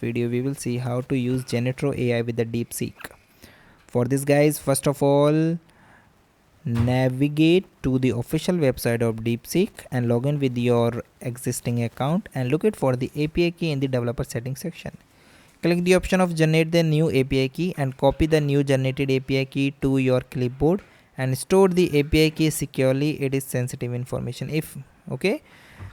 Video we will see how to use Janitor AI with the DeepSeek. For this guys, first of all, navigate to the official website of DeepSeek and log in with your existing account and look it for the API key in the developer settings section. Click the option of generate the new API key and copy the new generated API key to your clipboard and store the API key securely. It is sensitive information if okay.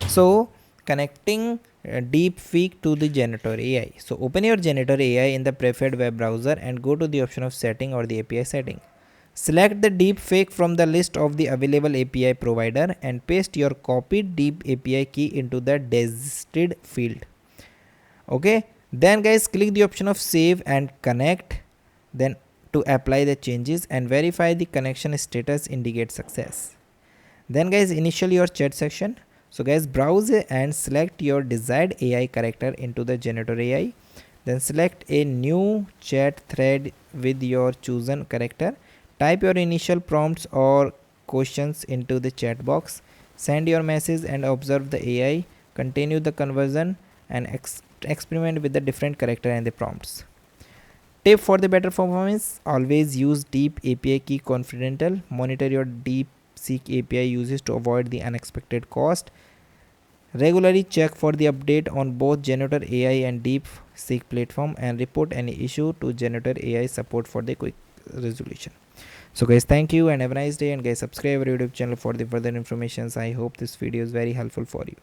So connecting DeepSeek to the Janitor AI. So open your Janitor AI in the preferred web browser and go to the option of setting or the API setting. Select the DeepSeek from the list of the available API provider and paste your copied deep API key into the destined field. Okay, then guys click the option of save and connect, then to apply the changes and verify the connection status indicate success. Then guys initial your chat section. So guys browse and select your desired AI character into the Janitor AI, then select a new chat thread with your chosen character. Type your initial prompts or questions into the chat box, send your message and observe the AI, continue the conversion and experiment with the different character and the prompts. Tip for the better performance, always use deep API key confidential, monitor your DeepSeek API uses to avoid the unexpected cost. Regularly check for the update on both Janitor AI and DeepSeek platform and report any issue to Janitor AI support for the quick resolution. So guys, thank you and have a nice day, and guys subscribe our YouTube channel for the further informations. I hope this video is very helpful for you.